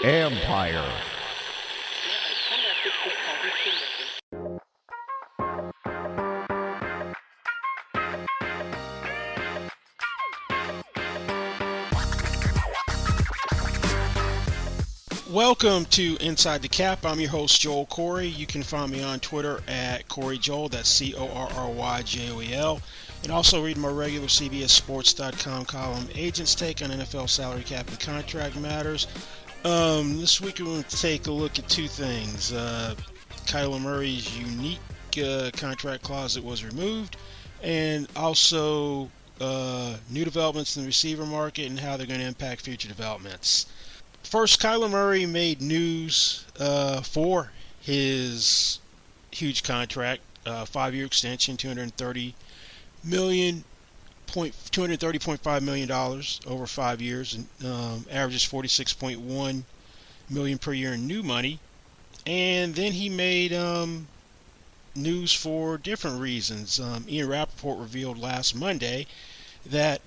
Empire. Welcome to Inside the Cap. I'm your host, Joel Corey. You can find me on Twitter at CoreyJoel. That's CorryJoel. And also read my regular CBSSports.com column, Agents Take on NFL Salary Cap and Contract Matters. This week we're going to take a look at two things. Kyler Murray's unique contract clause that was removed, and also new developments in the receiver market and how they're going to impact future developments. First, Kyler Murray made news for his huge contract, 5-year extension, $230.5 million over 5 years, and averages $46.1 million per year in new money. And then he made news for different reasons. Ian Rappaport revealed last Monday that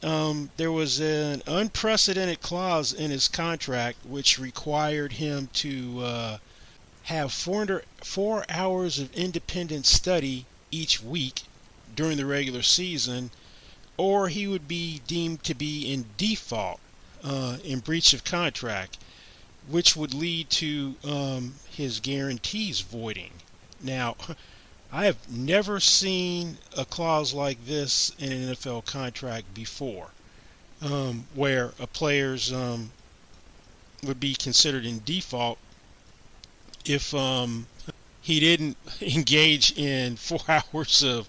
there was an unprecedented clause in his contract which required him to have 4 hours of independent study each week during the regular season, or he would be deemed to be in default, in breach of contract, which would lead to his guarantees voiding. Now, I have never seen a clause like this in an NFL contract before, where a player's would be considered in default if he didn't engage in 4 hours of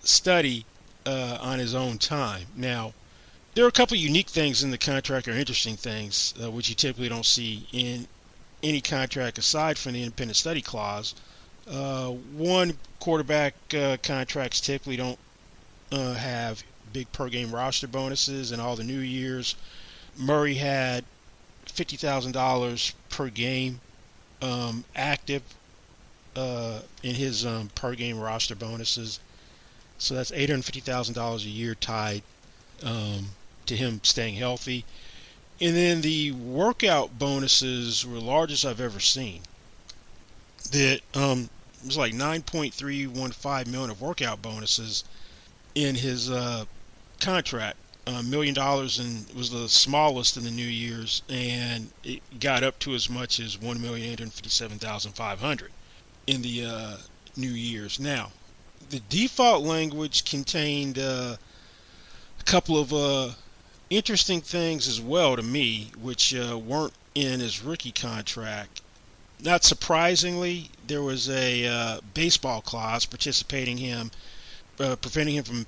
study on his own time. Now, there are a couple of unique things in the contract, or interesting things, which you typically don't see in any contract aside from the independent study clause. One, quarterback contracts typically don't have big per game roster bonuses. In all the new years, Murray had $50,000 per game active in his per game roster bonuses. So that's $850,000 a year tied to him staying healthy. And then the workout bonuses were the largest I've ever seen. That it was like $9.315 million of workout bonuses in his contract. $1 million and was the smallest in the new years, and it got up to as much as $1,857,500 in the new years. Now, the default language contained a couple of interesting things as well to me, which weren't in his rookie contract. Not surprisingly, there was a baseball clause preventing him from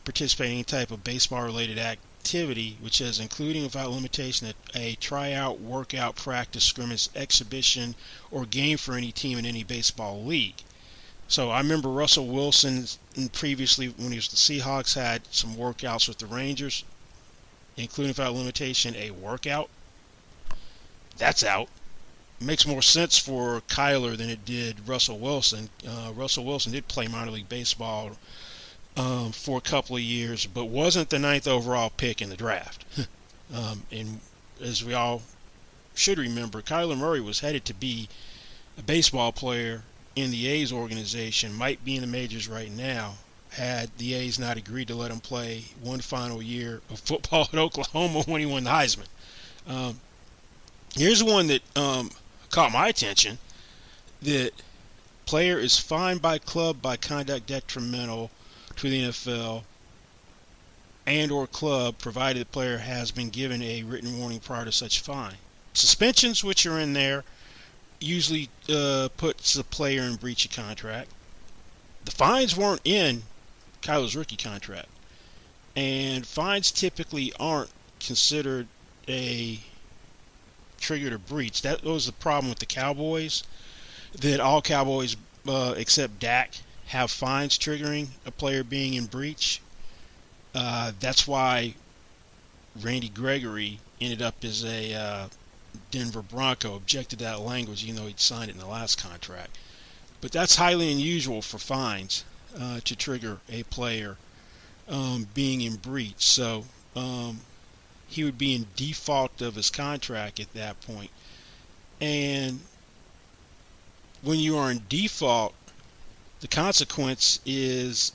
participating in any type of baseball-related activity, which says, including without limitation, a tryout, workout, practice, scrimmage, exhibition, or game for any team in any baseball league. So I remember Russell Wilson previously, when he was the Seahawks, had some workouts with the Rangers, including without limitation a workout. That's out. Makes more sense for Kyler than it did Russell Wilson. Russell Wilson did play minor league baseball for a couple of years, but wasn't the 9th overall pick in the draft. And as we all should remember, Kyler Murray was headed to be a baseball player in the A's organization, might be in the majors right now, had the A's not agreed to let him play one final year of football at Oklahoma when he won the Heisman. Here's one that caught my attention. That player is fined by club by conduct detrimental to the NFL and or club, provided the player has been given a written warning prior to such fine. Suspensions, which are in there, usually puts the player in breach of contract. The fines weren't in Kyler's rookie contract, and fines typically aren't considered a trigger to breach. That was the problem with the Cowboys, that all Cowboys except Dak have fines triggering a player being in breach. That's why Randy Gregory ended up as a Denver Bronco, objected to that language even though he'd signed it in the last contract. But that's highly unusual for fines to trigger a player being in breach. So he would be in default of his contract at that point. And when you are in default, the consequence is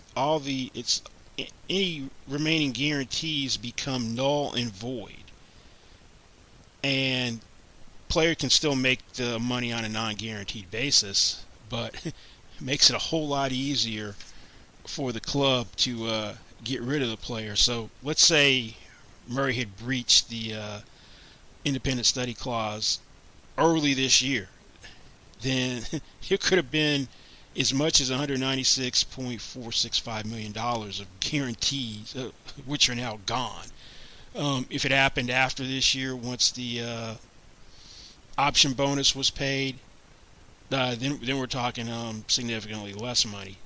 any remaining guarantees become null and void. And player can still make the money on a non-guaranteed basis, but it makes it a whole lot easier for the club to get rid of the player. So let's say Murray had breached the independent study clause early this year. Then it could have been as much as $196.465 million of guarantees, which are now gone. If it happened after this year, once the option bonus was paid, then we're talking significantly less money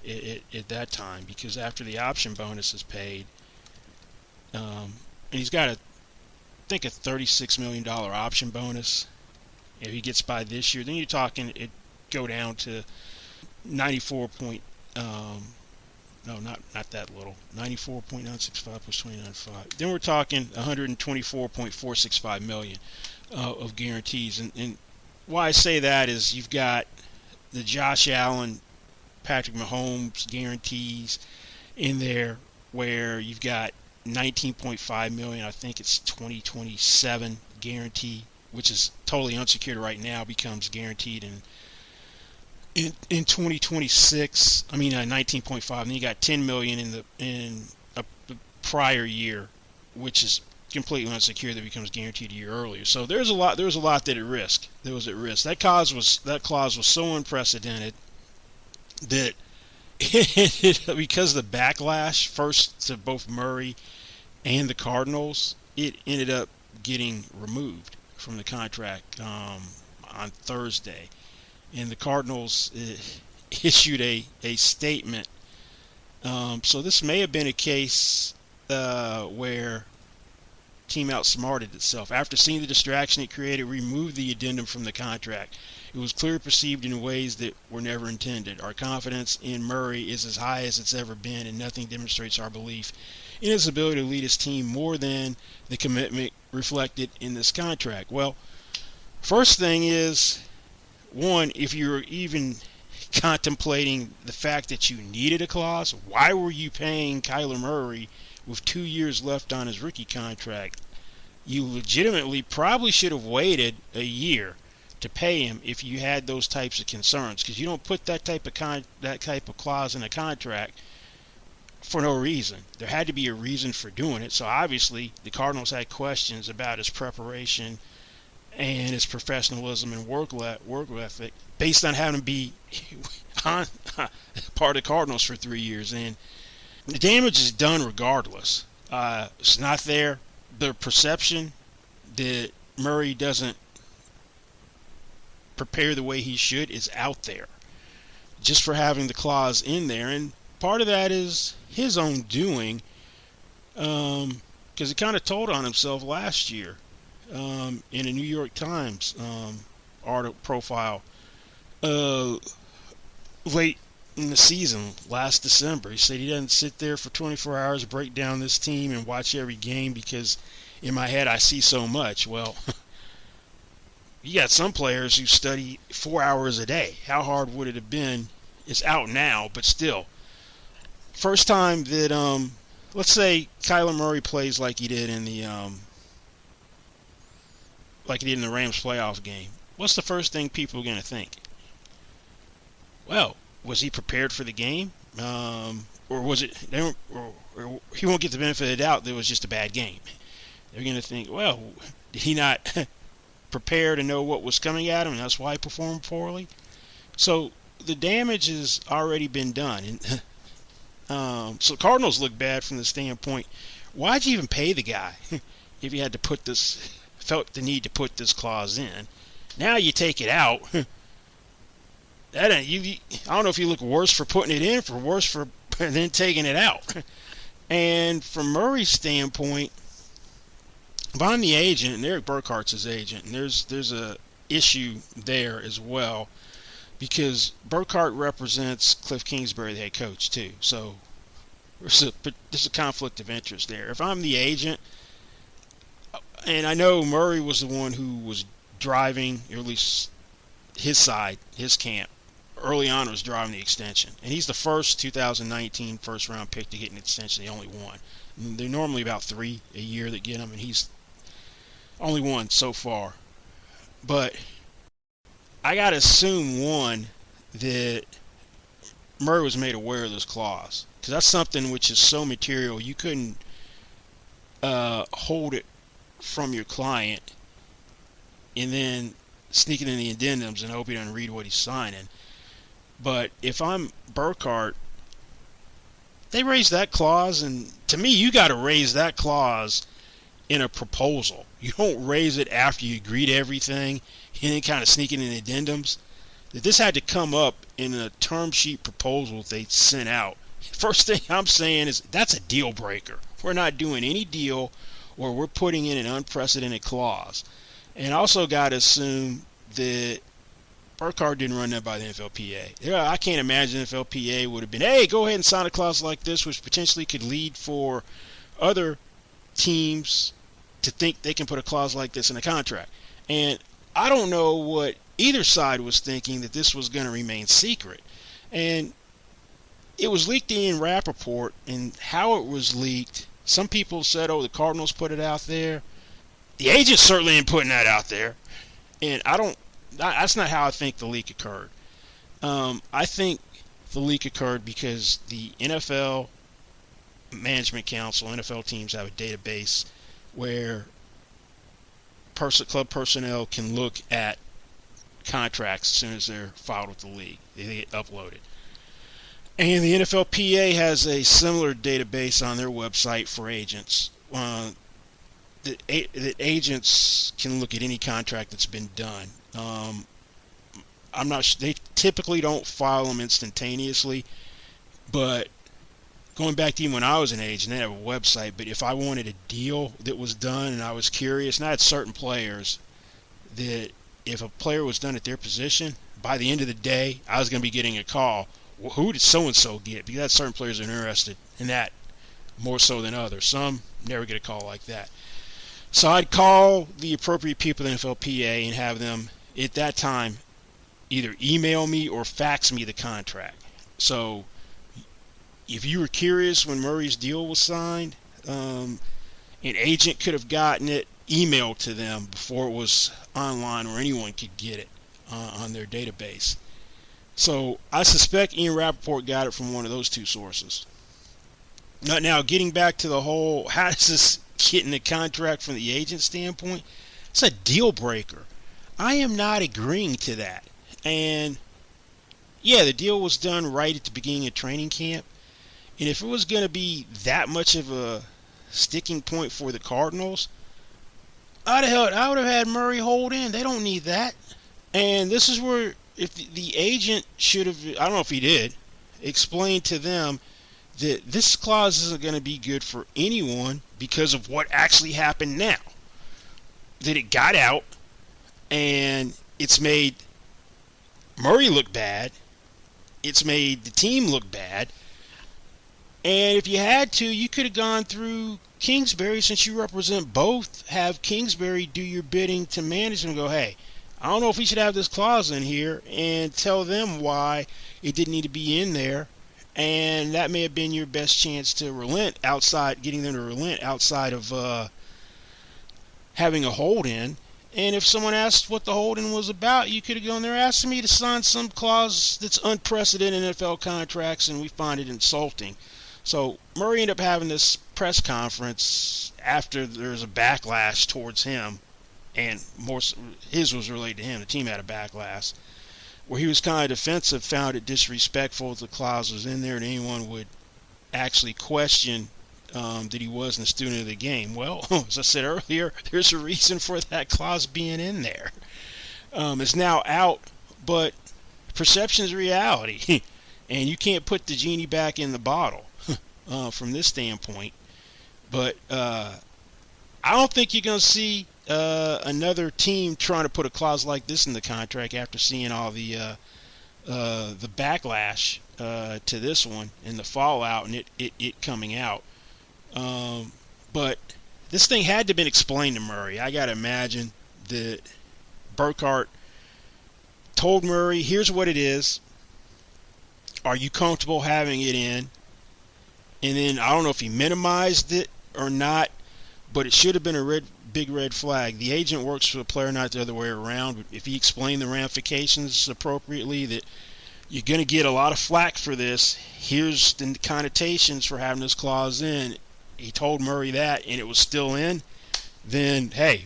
at that time, because after the option bonus is paid, and he's got I think a $36 million option bonus. If he gets by this year, then you're talking it go down to 94 point. No, not that little. 94.965 plus 29.5. Then we're talking 124.465 million of guarantees. And why I say that is you've got the Josh Allen, Patrick Mahomes guarantees in there, where you've got 19.5 million. I think it's 2027 guarantee, which is totally unsecured right now, becomes guaranteed in 2026. I mean 19.5. And then you got 10 million in the prior year, which is completely unsecured, that becomes guaranteed a year earlier. So there was a lot that at risk. That was at risk. That clause was so unprecedented that because of the backlash, first to both Murray and the Cardinals, it ended up getting removed from the contract on Thursday. And the Cardinals issued a statement. So this may have been a case where team outsmarted itself. After seeing the distraction it created, removed the addendum from the contract. It was clearly perceived in ways that were never intended. Our confidence in Murray is as high as it's ever been, and nothing demonstrates our belief in his ability to lead his team more than the commitment reflected in this contract. Well, first thing is, one, if you're even contemplating the fact that you needed a clause, why were you paying Kyler Murray with 2 years left on his rookie contract? You legitimately probably should have waited a year to pay him if you had those types of concerns, because you don't put that type of clause in a contract for no reason. There had to be a reason for doing it. So obviously the Cardinals had questions about his preparation and his professionalism and work ethic, based on having to be part of the Cardinals for 3 years. And the damage is done regardless. It's not there. The perception that Murray doesn't prepare the way he should is out there, just for having the clause in there. And part of that is his own doing, because he kind of told on himself last year in a New York Times article profile late in the season last December. He said he doesn't sit there for 24 hours, break down this team and watch every game, because in my head I see so much. Well, you got some players who study 4 hours a day. How hard would it have been? It's out now, but still. First time that let's say Kyler Murray plays like he did in the Rams playoff game. What's the first thing people are going to think? Well, was he prepared for the game? Or was it, or he won't get the benefit of the doubt that it was just a bad game. They're going to think, well, did he not prepare to know what was coming at him, and that's why he performed poorly? So the damage has already been done. And so Cardinals look bad from the standpoint, why'd you even pay the guy if you had to felt the need to put this clause in? Now you take it out. I don't know if you look worse for putting it in, for worse for then taking it out. And from Murray's standpoint, if I'm the agent, and Eric Burkhart's his agent, and there's a issue there as well, because Burkhart represents Cliff Kingsbury, the head coach, too. So there's a conflict of interest there. If I'm the agent, And I know Murray was the one who was driving, or at least his side, his camp, early on was driving the extension. And he's the first 2019 first round pick to get an extension, the only one. And they're normally about 3 a year that get them, and he's only one so far. But I got to assume, one, that Murray was made aware of this clause. Because that's something which is so material, you couldn't hold it from your client and then sneak it in the addendums and hope he doesn't read what he's signing. But if I'm Burkhardt, they raised that clause, and to me, you got to raise that clause in a proposal. You don't raise it after you agree to everything and then kind of sneak it in addendums. That this had to come up in a term sheet proposal they sent out. First thing I'm saying is that's a deal breaker. We're not doing any deal, or we're putting in an unprecedented clause. And also got to assume that Burkhardt didn't run that by the NFLPA. Yeah, I can't imagine the NFLPA would have been, hey, go ahead and sign a clause like this, which potentially could lead for other teams to think they can put a clause like this in a contract. And I don't know what either side was thinking, that this was going to remain secret. And it was leaked in Rappaport, and how it was leaked, some people said, oh, the Cardinals put it out there. The agents certainly ain't putting that out there. And that's not how I think the leak occurred. I think the leak occurred because the NFL Management Council, NFL teams have a database where club personnel can look at contracts as soon as they're filed with the league. They get uploaded. And the NFLPA has a similar database on their website for agents. That agents can look at any contract that's been done. I'm not sure, they typically don't file them instantaneously, but going back to even when I was an agent, they have a website. But if I wanted a deal that was done and I was curious, and I had certain players that if a player was done at their position, by the end of the day, I was going to be getting a call. Well, who did so-and-so get? Because that's certain players are interested in that more so than others. Some never get a call like that. So I'd call the appropriate people in the NFLPA and have them, at that time, either email me or fax me the contract. So if you were curious when Murray's deal was signed, an agent could have gotten it emailed to them before it was online, or anyone could get it on their database. So I suspect Ian Rappaport got it from one of those two sources. Now, getting back to the whole, how does this get in the contract from the agent standpoint? It's a deal breaker. I am not agreeing to that. And yeah, the deal was done right at the beginning of training camp. And if it was going to be that much of a sticking point for the Cardinals, I would have had Murray hold in. They don't need that. And this is where, if the agent should have, I don't know if he did, explained to them that this clause isn't going to be good for anyone because of what actually happened now. That it got out, and it's made Murray look bad. It's made the team look bad. And if you had to, you could have gone through Kingsbury, since you represent both, have Kingsbury do your bidding to management and go, hey, I don't know if we should have this clause in here, and tell them why it didn't need to be in there. And that may have been your best chance to relent outside, getting them to relent outside of having a hold-in. And if someone asked what the hold-in was about, you could have gone there asking me to sign some clause that's unprecedented in NFL contracts, and we find it insulting. So Murray ended up having this press conference after there's a backlash towards him, and more his was related to him. The team had a backlash where he was kind of defensive, found it disrespectful that the clause was in there, and anyone would actually question that he wasn't a student of the game. Well, as I said earlier, there's a reason for that clause being in there. It's now out, but perception is reality, and you can't put the genie back in the bottle from this standpoint. But I don't think you're going to see another team trying to put a clause like this in the contract after seeing all the backlash to this one and the fallout and it coming out. But This thing had to have been explained to Murray. I got to imagine that Burkhardt told Murray, here's what it is. Are you comfortable having it in? And then I don't know if he minimized it or not, but it should have been a big red flag. The agent works for the player, not the other way around. But if he explained the ramifications appropriately, that you're going to get a lot of flack for this, here's the connotations for having this clause in. He told Murray that, and it was still in, then, hey,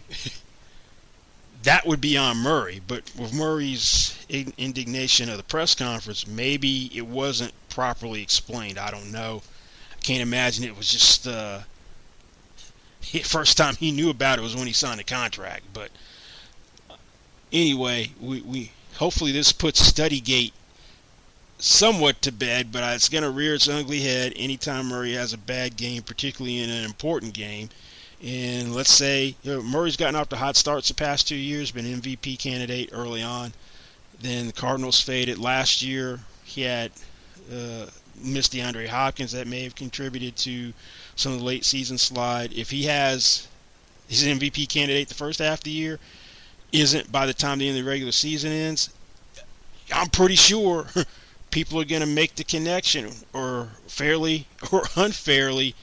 that would be on Murray. But with Murray's indignation of the press conference, maybe it wasn't properly explained. I don't know. I can't imagine it was just the first time he knew about it was when he signed the contract. But anyway, we hopefully this puts Studygate somewhat to bed, but it's going to rear its ugly head anytime Murray has a bad game, particularly in an important game. And let's say Murray's gotten off to hot starts the past 2 years, been MVP candidate early on. Then the Cardinals faded. Last year he had missed DeAndre Hopkins. That may have contributed to some of the late season slide. If he has his MVP candidate the first half of the year, isn't by the time the end of the regular season ends, I'm pretty sure people are going to make the connection, or fairly or unfairly,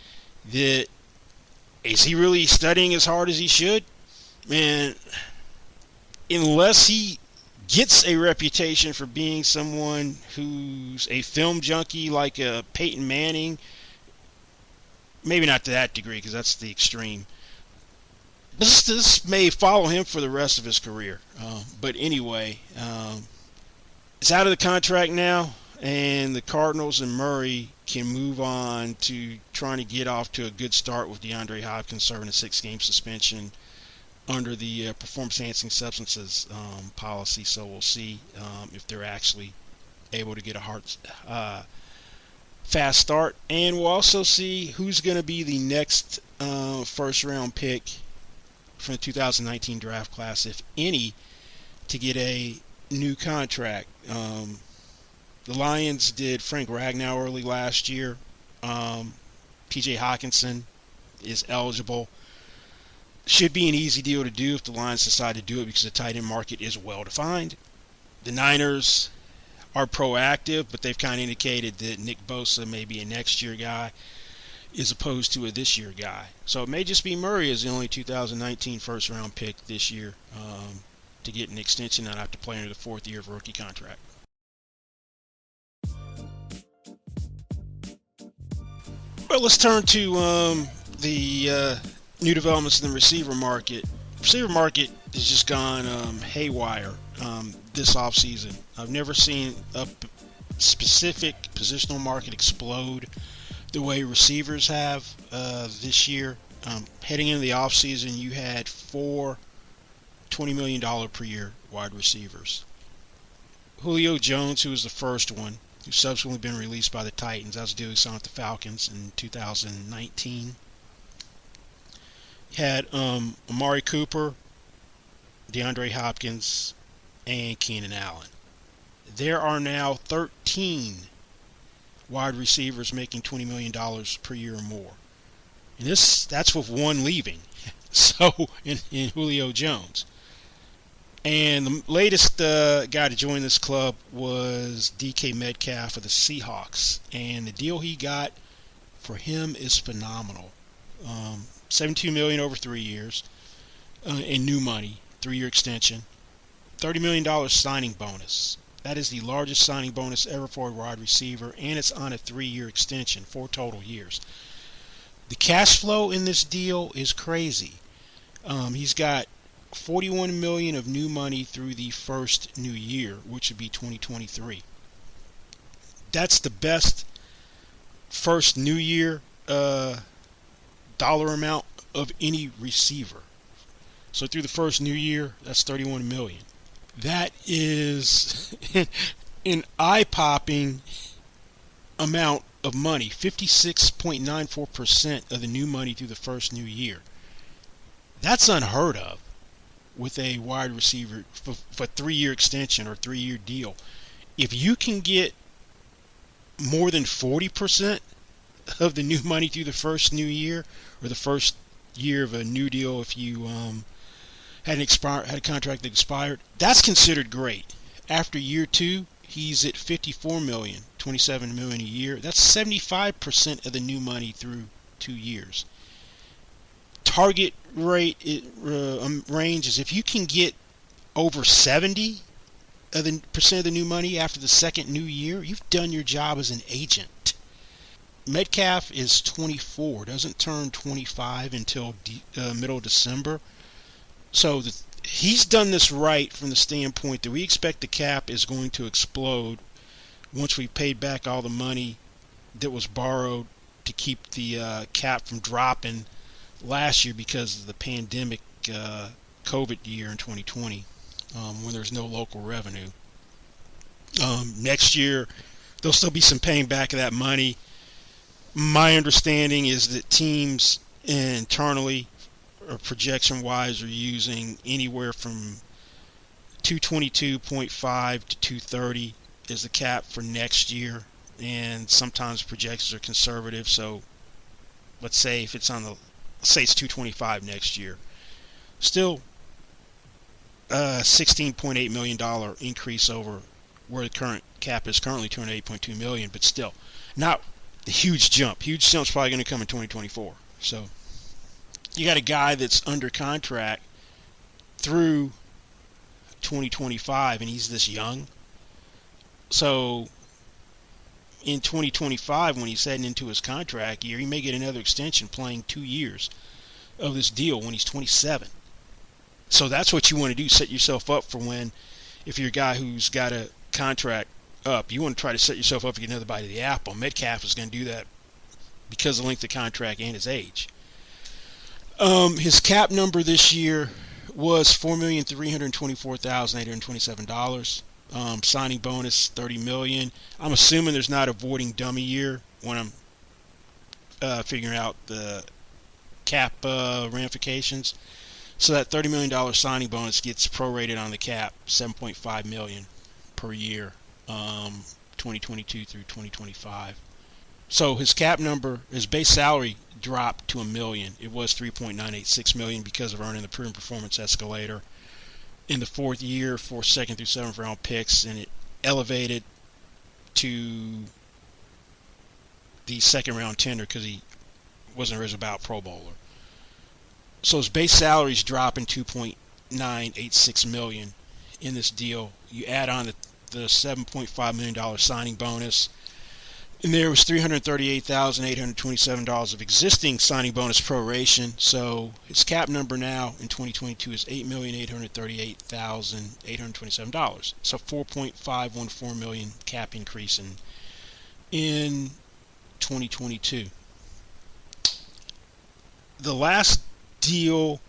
that is he really studying as hard as he should? Man, unless he gets a reputation for being someone who's a film junkie like a Peyton Manning, maybe not to that degree because that's the extreme. This may follow him for the rest of his career. But anyway, it's out of the contract now, and the Cardinals and Murray can move on to trying to get off to a good start with DeAndre Hopkins serving a 6-game suspension under the performance-enhancing substances policy. So we'll see if they're actually able to get a fast start. And we'll also see who's going to be the next first-round pick from the 2019 draft class, if any, to get a new contract. The Lions did Frank Ragnow early last year. T.J. Hawkinson is eligible. Should be an easy deal to do if the Lions decide to do it because the tight end market is well defined. The Niners are proactive, but they've kind of indicated that Nick Bosa may be a next year guy as opposed to a this year guy. So it may just be Murray as the only 2019 first round pick this year to get an extension and not have to play under the fourth year of a rookie contract. Well, let's turn to the new developments in the receiver market. Receiver market has just gone haywire this offseason. I've never seen a specific positional market explode the way receivers have this year. Heading into the offseason, you had 4 $20 million per year wide receivers. Julio Jones, who was the first one, who's subsequently been released by the Titans. That was a deal he signed with the Falcons in 2019. Had Amari Cooper, DeAndre Hopkins, and Keenan Allen. There are now 13 wide receivers making $20 million per year or more. And that's with one leaving. So, in Julio Jones. And the latest guy to join this club was DK Metcalf of the Seahawks. And the deal he got for him is phenomenal. $72 million over 3 years in new money, 3-year extension. $30 million signing bonus. That is the largest signing bonus ever for a wide receiver, and it's on a 3-year extension, 4 total years. The cash flow in this deal is crazy. He's got $41 million of new money through the first new year, which would be 2023. That's the best first new year dollar amount of any receiver. So through the first new year, that's $31 million. That is an eye-popping amount of money, 56.94% of the new money through the first new year. That's unheard of with a wide receiver for 3-year extension or 3-year deal. If you can get more than 40% of the new money through the first new year or the first year of a new deal if you had a contract that expired. That's considered great. After year two, he's at 54 million, 27 million a year. That's 75% of the new money through 2 years. Target rate range is if you can get over 70 of the percent of the new money after the second new year, you've done your job as an agent. Metcalf is 24, doesn't turn 25 until middle of December. So he's done this right from the standpoint that we expect the cap is going to explode once we paid back all the money that was borrowed to keep the cap from dropping last year because of the pandemic COVID year in 2020 when there's no local revenue. Next year, there'll still be some paying back of that money. My understanding is that teams internally or projection-wise are using anywhere from 222.5 to 230 as the cap for next year, and sometimes projections are conservative. So let's say if it's let's say it's 225 next year, still $16.8 million increase over where the current cap is currently, $208.2 million, but still not the huge jump. Huge jump's probably going to come in 2024. So you got a guy that's under contract through 2025, and he's this young. So in 2025, when he's heading into his contract year, he may get another extension playing 2 years of this deal when he's 27. So that's what you want to do, set yourself up for when, if you're a guy who's got a contract up, you want to try to set yourself up to get another bite of the apple. Metcalf is going to do that because of the length of contract and his age. His cap number this year was $4,324,827. Signing bonus $30 million. I'm assuming there's not a voiding dummy year when I'm figuring out the cap ramifications. So that $30 million signing bonus gets prorated on the cap, $7.5 million per year, 2022 through 2025. So his cap number, his base salary dropped to $1 million. It was $3.986 million because of earning the proven performance escalator in the fourth year for second through seventh round picks, and it elevated to the second round tender because he wasn't a about Pro Bowler. So his base salary's dropping $2.986 million in this deal. You add on the $7.5 million signing bonus, and there was $338,827 of existing signing bonus proration. So his cap number now in 2022 is $8,838,827. So $4.514 million cap increase in 2022. The last two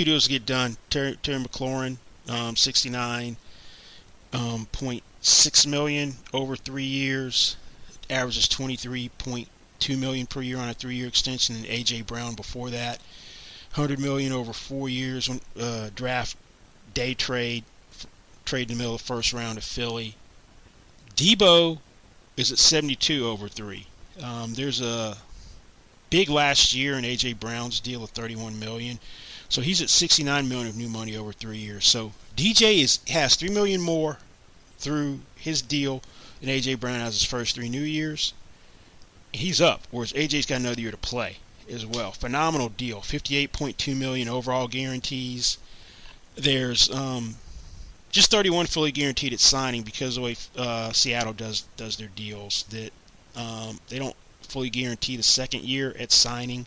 deals get done. Terry McLaurin, $69.6 million over 3 years. Averages $23.2 million per year on a 3-year extension. And A.J. Brown before that, $100 million over 4 years. Draft day trade in the middle of the first round of Philly. Debo is at 72 over 3. There's a big last year in A.J. Brown's deal of $31 million. So he's at $69 million of new money over 3 years. So DJ has $3 million more through his deal than A.J. Brown has his first 3 new years. He's up, whereas A.J.'s got another year to play as well. Phenomenal deal. $58.2 million overall guarantees. There's just 31 fully guaranteed at signing because of the way Seattle does their deals. That they don't fully guarantee the second year at signing.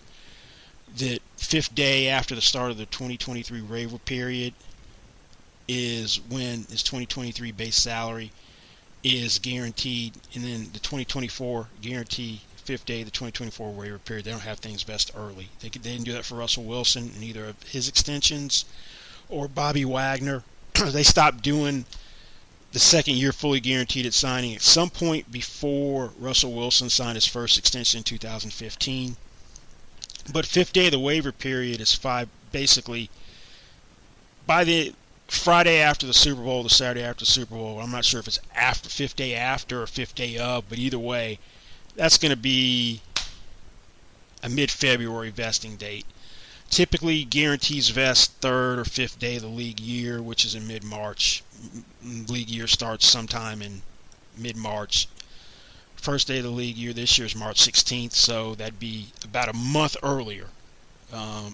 The 5th day after the start of the 2023 waiver period is when his 2023 base salary is guaranteed, and then the 2024 guarantee 5th day of the 2024 waiver period. They don't have things vest early. They didn't do that for Russell Wilson in either of his extensions or Bobby Wagner. They stopped doing the second year fully guaranteed at signing at some point before Russell Wilson signed his first extension in 2015. But 5th day of the waiver period is basically by the Friday after the Super Bowl, the Saturday after the Super Bowl. I'm not sure if it's after 5th day after or 5th day of, but either way, that's going to be a mid-February vesting date. Typically, guarantees vest third or fifth day of the league year, which is in mid-March. League year starts sometime in mid-March. First day of the league year this year is March 16th, so that'd be about a month earlier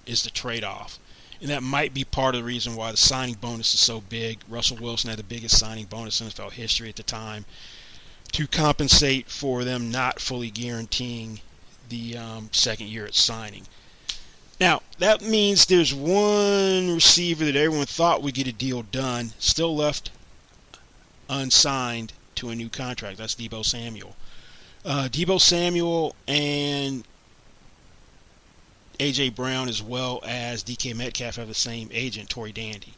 is the trade-off. And that might be part of the reason why the signing bonus is so big. Russell Wilson had the biggest signing bonus in NFL history at the time to compensate for them not fully guaranteeing the second year at signing. Now, that means there's one receiver that everyone thought would get a deal done, still left unsigned to a new contract. That's Deebo Samuel. Deebo Samuel and A.J. Brown, as well as DK Metcalf, have the same agent, Tory Dandy.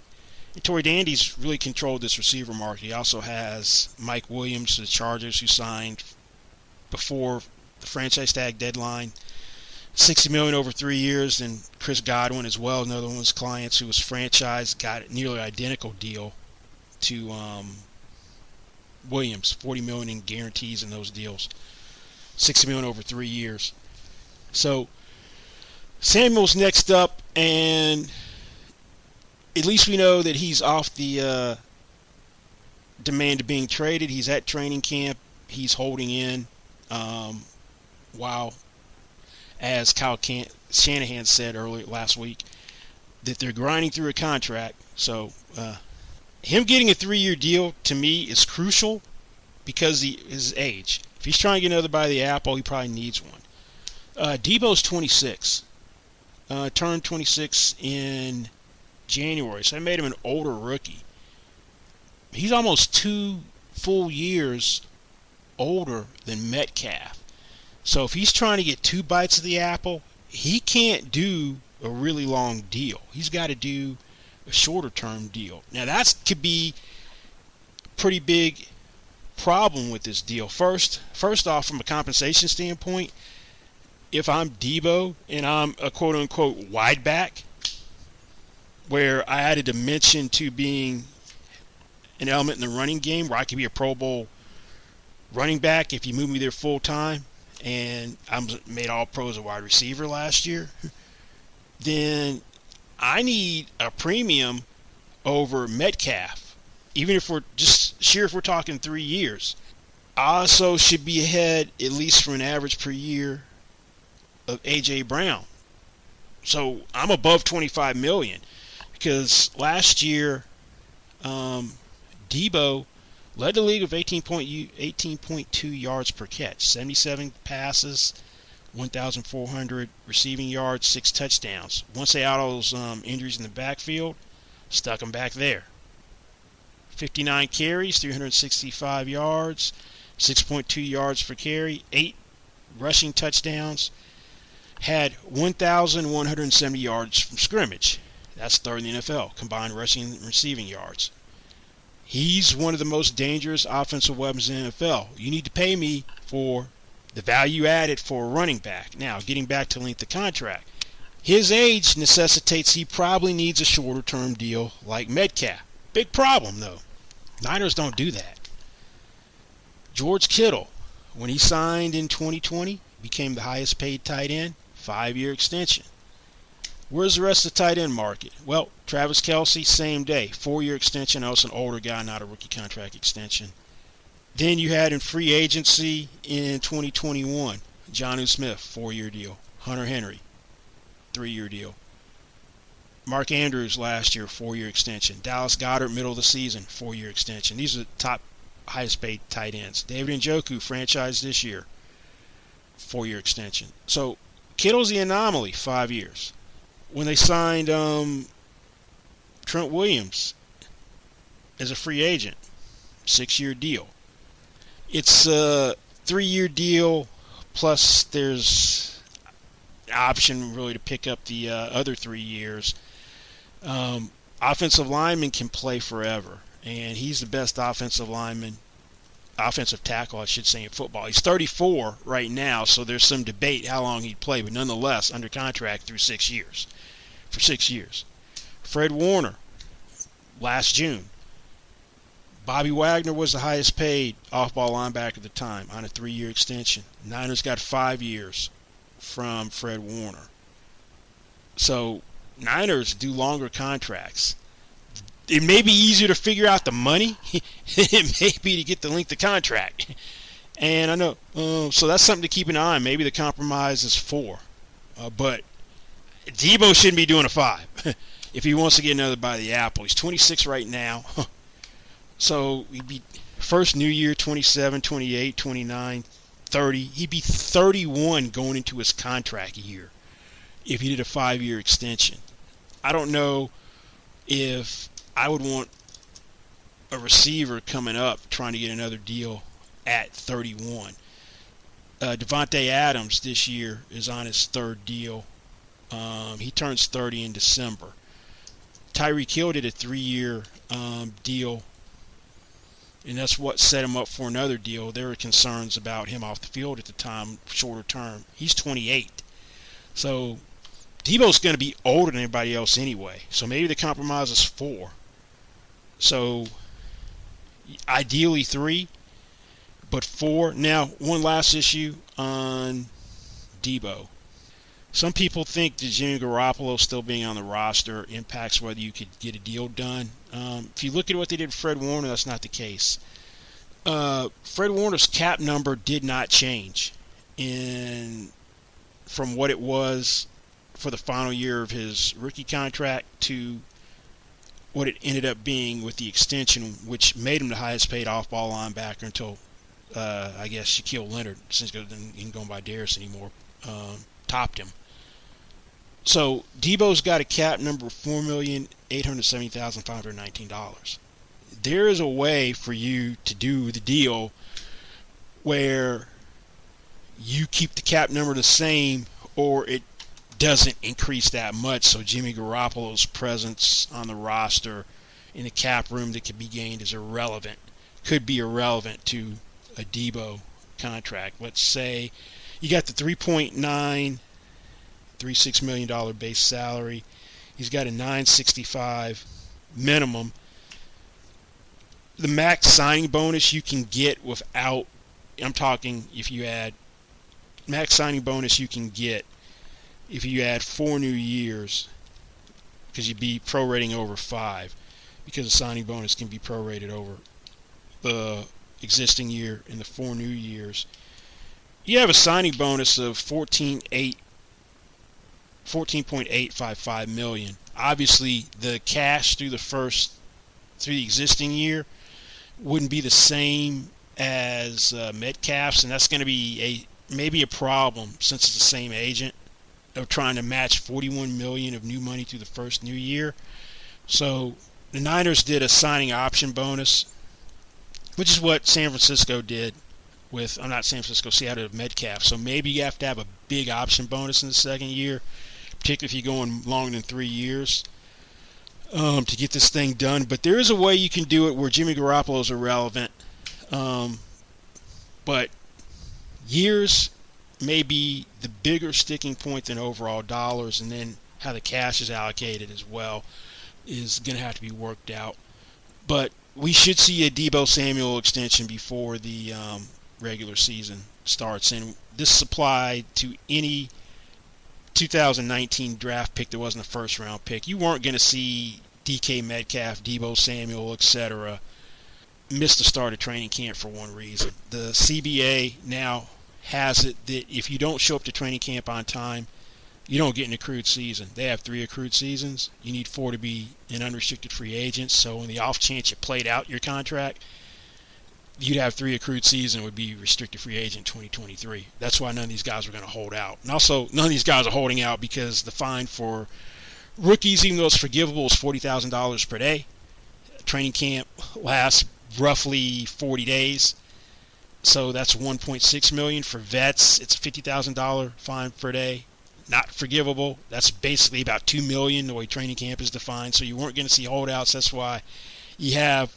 And Tory Dandy's really controlled this receiver market. He also has Mike Williams, the Chargers, who signed before the franchise tag deadline, $60 million over 3 years, and Chris Godwin as well, another one of his clients who was franchised, got a nearly identical deal to Williams, $40 million in guarantees in those deals, $60 million over 3 years. So Samuel's next up, and at least we know that he's off the demand of being traded. He's at training camp. He's holding in while, as Kyle Shanahan said earlier last week, that they're grinding through a contract. So him getting a 3-year deal, to me, is crucial because of his age. If he's trying to get another bite of the apple, he probably needs one. Deebo's 26. Turned 26 in January, so I made him an older rookie. He's almost 2 full years older than Metcalf. So if he's trying to get 2 bites of the apple, he can't do a really long deal. He's got to do a shorter term deal. Now that could be a pretty big problem with this deal. First off, from a compensation standpoint, if I'm Deebo and I'm a quote unquote wide back, where I added a dimension to being an element in the running game, where I could be a Pro Bowl running back if you move me there full time, and I'm made all pro as a wide receiver last year, then I need a premium over Metcalf, even if we're talking 3 years. I also should be ahead, at least for an average per year, of A.J. Brown. So I'm above $25 million, because last year Deebo led the league with 18.2 yards per catch, 77 passes, 1,400 receiving yards, 6 touchdowns. Once they had all those injuries in the backfield, stuck him back there. 59 carries, 365 yards, 6.2 yards per carry, 8 rushing touchdowns. Had 1,170 yards from scrimmage. That's third in the NFL, combined rushing and receiving yards. He's one of the most dangerous offensive weapons in the NFL. You need to pay me for the value added for a running back. Now, getting back to length of contract. His age necessitates he probably needs a shorter term deal like Metcalf. Big problem, though. Niners don't do that. George Kittle, when he signed in 2020, became the highest paid tight end, 5-year extension. Where's the rest of the tight end market? Well, Travis Kelce, same day, 4-year extension. Also an older guy, not a rookie contract extension. Then you had in free agency in 2021, Jonnu Smith, 4-year deal. Hunter Henry, 3-year deal. Mark Andrews last year, 4-year extension. Dallas Goedert, middle of the season, 4-year extension. These are the top highest paid tight ends. David Njoku, franchised this year, 4-year extension. So Kittle's the anomaly, 5 years. When they signed Trent Williams as a free agent, 6-year deal. It's a 3-year deal, plus there's an option really to pick up the other 3 years. Offensive lineman can play forever, and he's the best offensive tackle, I should say, in football. He's 34 right now, so there's some debate how long he'd play, but nonetheless, under contract through 6 years. For 6 years. Fred Warner, last June. Bobby Wagner was the highest paid off-ball linebacker at the time on a 3-year extension. Niners got 5 years from Fred Warner. So Niners do longer contracts. It may be easier to figure out the money. It may be to get the length of contract. And I know, so that's something to keep an eye on. Maybe the compromise is 4. But Debo shouldn't be doing a 5 if he wants to get another bite of the apple. He's 26 right now. So he'd be first new year 27, 28, 29, 30. He'd be 31 going into his contract year if he did a 5-year extension. I don't know if I would want a receiver coming up trying to get another deal at 31. Devonte Adams this year is on his 3rd deal. He turns 30 in December. Tyreek Hill did a 3-year deal, and that's what set him up for another deal. There were concerns about him off the field at the time, shorter term. He's 28. So Debo's going to be older than anybody else anyway. So maybe the compromise is 4. So ideally 3, but 4. Now, one last issue on Debo. Some people think that Jimmy Garoppolo still being on the roster impacts whether you could get a deal done. If you look at what they did with Fred Warner, that's not the case. Fred Warner's cap number did not change from what it was for the final year of his rookie contract to what it ended up being with the extension, which made him the highest paid off-ball linebacker until, I guess, Shaquille Leonard, since he didn't go by Darius anymore, topped him. So Debo's got a cap number of $4,870,519. There is a way for you to do the deal where you keep the cap number the same or it doesn't increase that much, so Jimmy Garoppolo's presence on the roster in the cap room that could be gained is irrelevant, could be irrelevant to a Debo contract. Let's say you got the $3.936 million base salary. He's got a $965 minimum. The max signing bonus you can get without, I'm talking if you add, max signing bonus you can get if you add 4 new years, because you'd be prorating over 5, because the signing bonus can be prorated over the existing year and the 4 new years. You have a signing bonus of $14.855 million. Obviously, the cash through the existing year wouldn't be the same as Metcalf's, and that's going to be maybe a problem since it's the same agent of trying to match $41 million of new money through the first new year. So the Niners did a signing option bonus, which is what San Francisco did with, Seattle Metcalf. So maybe you have to have a big option bonus in the second year, particularly if you're going longer than 3 years, to get this thing done. But there is a way you can do it where Jimmy Garoppolo is irrelevant. But years may be the bigger sticking point than overall dollars, and then how the cash is allocated as well is going to have to be worked out. But we should see a Deebo Samuel extension before the regular season starts, and this applied to any 2019 draft pick that wasn't a first round pick. You weren't going to see DK Metcalf, Deebo Samuel, etc. miss the start of training camp for one reason. The CBA now has it that if you don't show up to training camp on time, you don't get an accrued season. They have 3 accrued seasons. You need 4 to be an unrestricted free agent. So in the off chance you played out your contract, you'd have 3 accrued season, would be restricted free agent 2023. That's why none of these guys are going to hold out. And also, none of these guys are holding out because the fine for rookies, even though it's forgivable, is $40,000 per day. Training camp lasts roughly 40 days. So that's $1.6 million. For vets, it's a $50,000 fine per day. Not forgivable. That's basically about $2 million the way training camp is defined. So you weren't going to see holdouts. That's why you had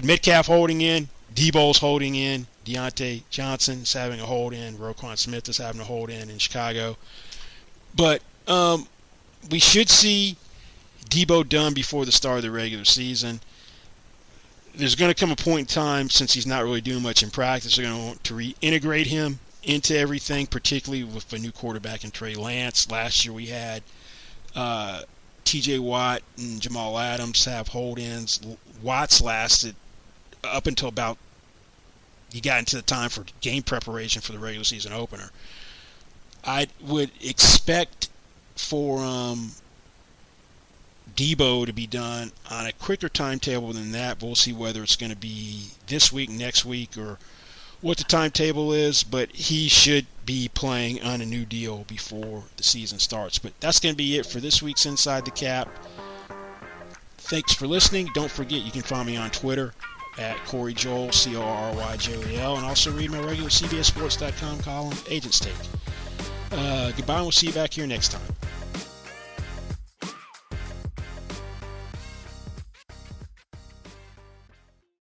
Metcalf holding in, Debo's holding in, Deontay Johnson is having a hold in, Roquan Smith is having a hold in Chicago. But we should see Debo done before the start of the regular season. There's going to come a point in time, since he's not really doing much in practice, they're going to want to reintegrate him into everything, particularly with a new quarterback in Trey Lance. Last year we had TJ Watt and Jamal Adams have hold-ins. Watts lasted up until about you got into the time for game preparation for the regular season opener. I would expect for Debo to be done on a quicker timetable than that. We'll see whether it's going to be this week, next week, or what the timetable is, but he should be playing on a new deal before the season starts. But that's going to be it for this week's Inside the Cap. Thanks for listening. Don't forget you can find me on Twitter at Corey Joel, CORRYJOEL, and also read my regular CBSSports.com column, Agents Take. Goodbye, and we'll see you back here next time.